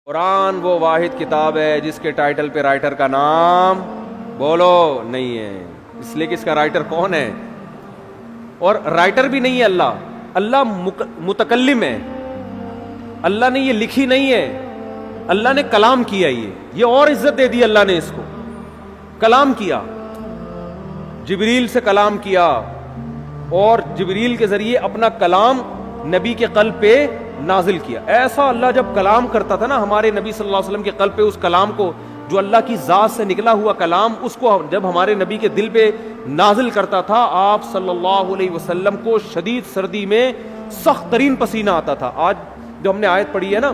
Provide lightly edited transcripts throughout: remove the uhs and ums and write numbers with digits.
قرآن وہ واحد کتاب ہے جس کے ٹائٹل پہ رائٹر کا نام بولو نہیں ہے، اس لیے کہ اس کا رائٹر کون ہے، اور رائٹر بھی نہیں ہے اللہ متکلم ہے، اللہ نے یہ لکھی نہیں ہے، اللہ نے کلام کیا، یہ اور عزت دے دی اللہ نے، اس کو کلام کیا، جبریل سے کلام کیا اور جبریل کے ذریعے اپنا کلام نبی کے قلب پہ نازل کیا۔ ایسا اللہ جب کلام کرتا تھا نا ہمارے نبی صلی اللہ علیہ وسلم کے قلب پہ، اس کلام کو جو اللہ کی ذات سے نکلا ہوا کلام، اس کو جب ہمارے نبی کے دل پہ نازل کرتا تھا، آپ صلی اللہ علیہ وسلم کو شدید سردی میں سخت ترین پسینہ آتا تھا۔ آج جو ہم نے آیت پڑھی ہے نا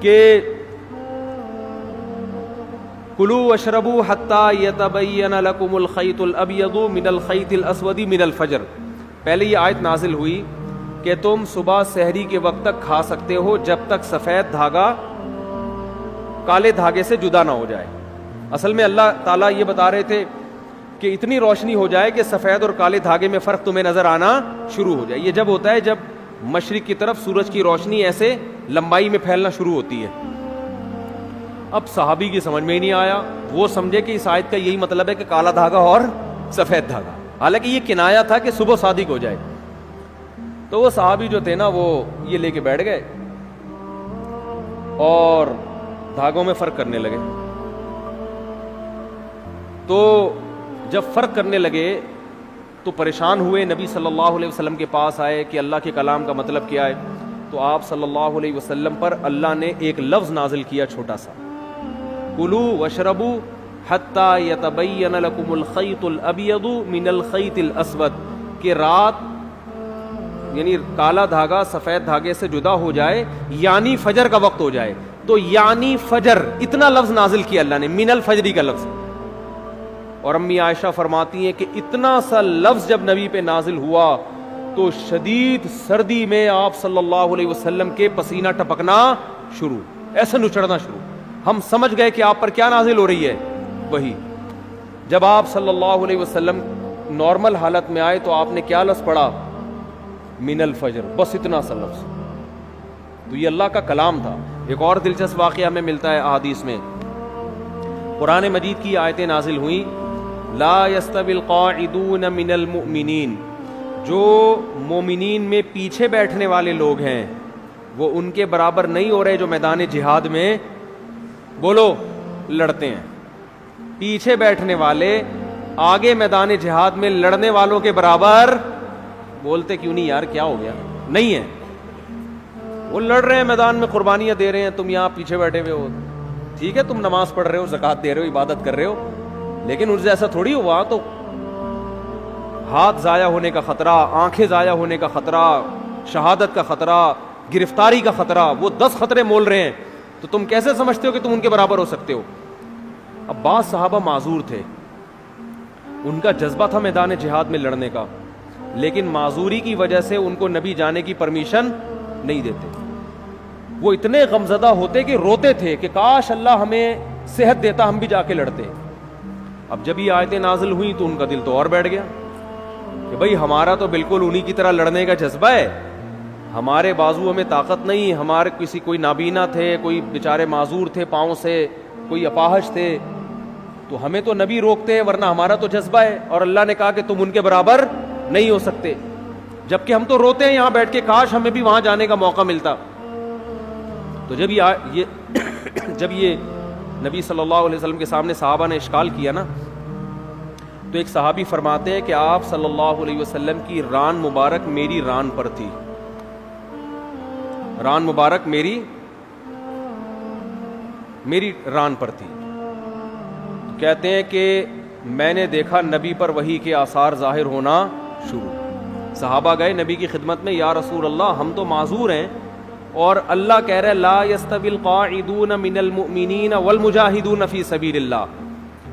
کہ کلوا واشربوا حتی یتبین لکم الخیط الابیض من الخیط الاسود من الفجر، پہلے یہ آیت نازل ہوئی کہ تم صبح سحری کے وقت تک کھا سکتے ہو جب تک سفید دھاگا کالے دھاگے سے جدا نہ ہو جائے۔ اصل میں اللہ تعالیٰ یہ بتا رہے تھے کہ اتنی روشنی ہو جائے کہ سفید اور کالے دھاگے میں فرق تمہیں نظر آنا شروع ہو جائے۔ یہ جب ہوتا ہے جب مشرق کی طرف سورج کی روشنی ایسے لمبائی میں پھیلنا شروع ہوتی ہے۔ اب صحابی کی سمجھ میں ہی نہیں آیا، وہ سمجھے کہ اس آیت کا یہی مطلب ہے کہ کالا دھاگا اور سفید دھاگا، حالانکہ یہ کنایا تھا کہ صبح صادق ہو جائے۔ تو وہ صحابی جو تھے نا وہ یہ لے کے بیٹھ گئے اور دھاگوں میں فرق کرنے لگے۔ تو جب فرق کرنے لگے تو پریشان ہوئے، نبی صلی اللہ علیہ وسلم کے پاس آئے کہ اللہ کے کلام کا مطلب کیا ہے۔ تو آپ صلی اللہ علیہ وسلم پر اللہ نے ایک لفظ نازل کیا چھوٹا سا، کلوا واشربوا حتی یتبین لکم الخیط الابیض من الخیط الاسود، کہ رات یعنی کالا دھاگا سفید دھاگے سے جدا ہو جائے، یعنی فجر کا وقت ہو جائے۔ تو یعنی فجر، اتنا لفظ نازل کیا اللہ نے، من الفجری کا لفظ۔ اور امی عائشہ فرماتی ہیں کہ اتنا سا لفظ جب نبی پہ نازل ہوا تو شدید سردی میں آپ صلی اللہ علیہ وسلم کے پسینہ ٹپکنا شروع، ایسا نچڑنا شروع۔ ہم سمجھ گئے کہ آپ پر کیا نازل ہو رہی ہے، وہی۔ جب آپ صلی اللہ علیہ وسلم نارمل حالت میں آئے تو آپ نے کیا لفظ پڑھا، من الفجر، بس اتنا سا لفظ۔ تو یہ اللہ کا کلام تھا۔ ایک اور دلچسپ واقعہ ہمیں ملتا ہے احادیث میں، قرآن مجید کی آیتیں نازل ہوئیں، لا یستوی القاعدون من المؤمنین، جو مومنین میں پیچھے بیٹھنے والے لوگ ہیں وہ ان کے برابر نہیں ہو رہے جو میدان جہاد میں بولو لڑتے ہیں۔ پیچھے بیٹھنے والے آگے میدان جہاد میں لڑنے والوں کے برابر، بولتے کیوں نہیں یار، کیا ہو گیا، نہیں ہے۔ وہ لڑ رہے ہیں میدان میں، قربانیاں دے رہے ہیں، تم یہاں پیچھے بیٹھے ہوئے ہو۔ ٹھیک ہے تم نماز پڑھ رہے ہو، زکوٰۃ دے رہے ہو، عبادت کر رہے ہو، لیکن ان سے ایسا تھوڑی ہوا تو ہاتھ ضائع ہونے کا خطرہ، آنکھیں ضائع ہونے کا خطرہ، شہادت کا خطرہ، گرفتاری کا خطرہ، وہ 10 خطرے مول رہے ہیں، تو تم کیسے سمجھتے ہو کہ تم ان کے برابر ہو سکتے ہو؟ اب بعض صحابہ معذور تھے، ان کا جذبہ تھا میدان جہاد میں لڑنے کا، لیکن معذوری کی وجہ سے ان کو نبی جانے کی پرمیشن نہیں دیتے۔ وہ اتنے غمزدہ ہوتے کہ روتے تھے کہ کاش اللہ ہمیں صحت دیتا، ہم بھی جا کے لڑتے۔ اب جب یہ آیتیں نازل ہوئیں تو ان کا دل تو اور بیٹھ گیا کہ بھئی ہمارا تو بالکل انہی کی طرح لڑنے کا جذبہ ہے، ہمارے بازو میں طاقت نہیں، ہمارے کوئی نابینا تھے، کوئی بیچارے معذور تھے پاؤں سے، کوئی اپاہج تھے، تو ہمیں تو نبی روکتے ہیں، ورنہ ہمارا تو جذبہ ہے، اور اللہ نے کہا کہ تم ان کے برابر نہیں ہو سکتے، جبکہ ہم تو روتے ہیں یہاں بیٹھ کے کاش ہمیں بھی وہاں جانے کا موقع ملتا۔ تو جب یہ نبی صلی اللہ علیہ وسلم کے سامنے صحابہ نے اشکال کیا نا، تو ایک صحابی فرماتے ہیں کہ آپ صلی اللہ علیہ وسلم کی ران مبارک میری ران پر تھی، ران مبارک میری ران پر تھی۔ کہتے ہیں کہ میں نے دیکھا نبی پر وحی کے آثار ظاہر ہونا شروع۔ صحابہ گئے نبی کی خدمت میں، یا رسول اللہ ہم تو معذور ہیں، اور اللہ کہہ رہے لا یستوی القاعدون من المؤمنین والمجاہدون فی سبیل اللہ،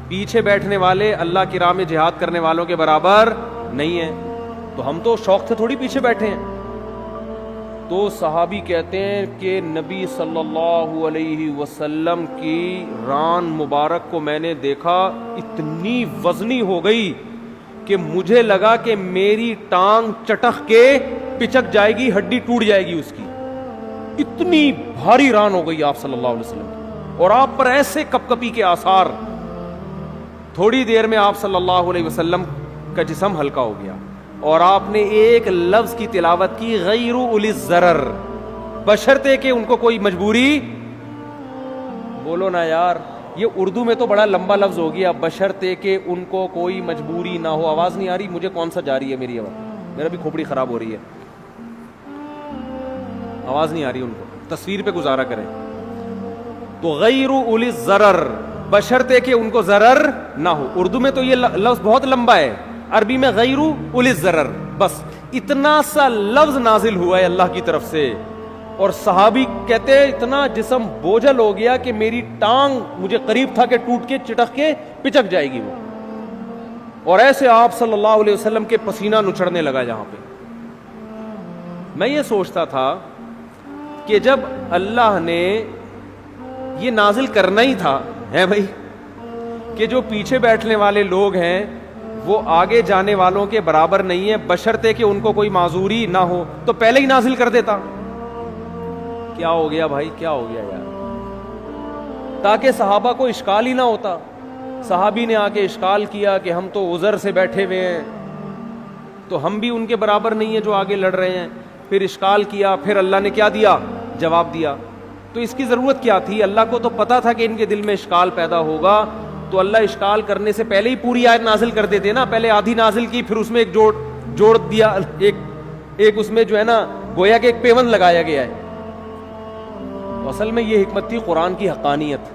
پیچھے بیٹھنے والے اللہ کی راہ میں جہاد کرنے والوں کے برابر نہیں ہیں، تو ہم تو شوق سے تھوڑی پیچھے بیٹھے ہیں۔ تو صحابی کہتے ہیں کہ نبی صلی اللہ علیہ وسلم کی ران مبارک کو میں نے دیکھا، اتنی وزنی ہو گئی کہ مجھے لگا کہ میری ٹانگ چٹخ کے پچک جائے گی، ہڈی ٹوٹ جائے گی اس کی، اتنی بھاری ران ہو گئی آپ صلی اللہ علیہ وسلم کی، اور آپ پر ایسے کپکپی کے آثار، تھوڑی دیر میں آپ صلی اللہ علیہ وسلم کا جسم ہلکا ہو گیا، اور آپ نے ایک لفظ کی تلاوت کی، غیر اولی الضرر، بشرطے کہ ان کو کوئی مجبوری، بولو نا یار، یہ اردو میں تو بڑا لمبا لفظ ہو گیا، بشرطے کہ ان کو کوئی مجبوری نہ ہو۔ آواز نہیں آ رہی مجھے، کون سا جا رہی ہے میری آواز؟ میرا بھی کھوپڑی خراب ہو رہی ہے، آواز نہیں آ رہی ان کو، تصویر پہ گزارا کریں۔ تو غیر اولی الضرر، بشرطے کہ ان کو ضرر نہ ہو۔ اردو میں تو یہ لفظ بہت لمبا ہے، عربی میں غیر اولی الضرر، بس اتنا سا لفظ نازل ہوا ہے اللہ کی طرف سے، اور صحابی کہتے ہیں اتنا جسم بوجھل ہو گیا کہ میری ٹانگ مجھے قریب تھا کہ ٹوٹ کے چٹک کے پچک جائے گی وہ، اور ایسے آپ صلی اللہ علیہ وسلم کے پسینہ نچڑنے لگا جہاں پہ۔ میں یہ سوچتا تھا کہ جب اللہ نے یہ نازل کرنا ہی تھا ہے بھائی، کہ جو پیچھے بیٹھنے والے لوگ ہیں وہ آگے جانے والوں کے برابر نہیں ہے، بشرطے کہ ان کو کوئی معذوری نہ ہو، تو پہلے ہی نازل کر دیتا۔ کیا ہو گیا بھائی، کیا ہو گیا یار؟ تاکہ صحابہ کو اشکال ہی نہ ہوتا۔ صحابی نے آ کے اشکال کیا کہ ہم تو عذر سے بیٹھے ہوئے ہیں، تو ہم بھی ان کے برابر نہیں ہیں جو آگے لڑ رہے ہیں۔ پھر اشکال کیا، پھر اللہ نے کیا دیا؟ جواب دیا۔ تو اس کی ضرورت کیا تھی؟ اللہ کو تو پتا تھا کہ ان کے دل میں اشکال پیدا ہوگا، تو اللہ اشکال کرنے سے پہلے ہی پوری آیت نازل کر دیتے نا، پہلے آدھی نازل کی، پھر اس میں ایک جوڑ دیا، ایک اس میں جو ہے نا گویا کہ ایک پیوند لگایا گیا ہے۔ اصل میں یہ حکمت تھی قرآن کی حقانیت،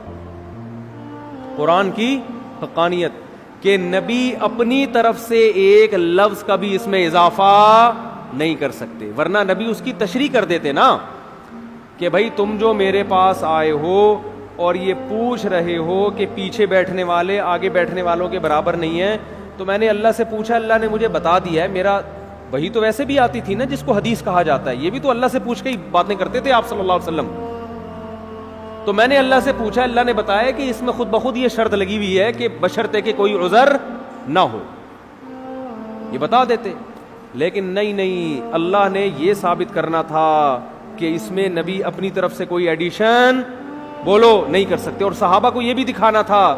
قرآن کی حقانیت، کہ نبی اپنی طرف سے ایک لفظ کا بھی اس میں اضافہ نہیں کر سکتے، ورنہ نبی اس کی تشریح کر دیتے نا کہ بھائی تم جو میرے پاس آئے ہو اور یہ پوچھ رہے ہو کہ پیچھے بیٹھنے والے آگے بیٹھنے والوں کے برابر نہیں ہیں، تو میں نے اللہ سے پوچھا، اللہ نے مجھے بتا دیا ہے، میرا وہی تو ویسے بھی آتی تھی نا جس کو حدیث کہا جاتا ہے، یہ بھی تو اللہ سے پوچھ کے ہی باتیں کرتے تھے آپ صلی اللہ علیہ وسلم۔ تو میں نے اللہ سے پوچھا، اللہ نے بتایا کہ اس میں خود بخود یہ شرط لگی ہوئی ہے کہ بشرطے کہ کوئی عذر نہ ہو، یہ بتا دیتے، لیکن نہیں، اللہ نے یہ ثابت کرنا تھا کہ اس میں نبی اپنی طرف سے کوئی ایڈیشن بولو نہیں کر سکتے، اور صحابہ کو یہ بھی دکھانا تھا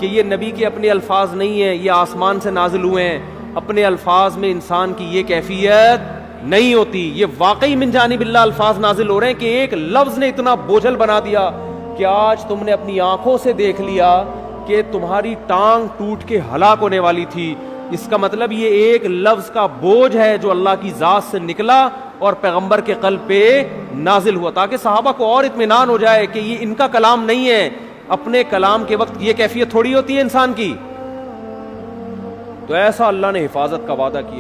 کہ یہ نبی کے اپنے الفاظ نہیں ہیں، یہ آسمان سے نازل ہوئے ہیں، اپنے الفاظ میں انسان کی یہ کیفیت نہیں ہوتی، یہ واقعی من جانب اللہ الفاظ نازل ہو رہے ہیں کہ ایک لفظ نے اتنا بوجھل بنا دیا کہ آج تم نے اپنی آنکھوں سے دیکھ لیا کہ تمہاری ٹانگ ٹوٹ کے ہلاک ہونے والی تھی۔ اس کا مطلب یہ ایک لفظ کا بوجھ ہے جو اللہ کی ذات سے نکلا اور پیغمبر کے قلب پہ نازل ہوا، تاکہ صحابہ کو اور اطمینان ہو جائے کہ یہ ان کا کلام نہیں ہے، اپنے کلام کے وقت یہ کیفیت تھوڑی ہوتی ہے انسان کی۔ تو ایسا اللہ نے حفاظت کا وعدہ کیا۔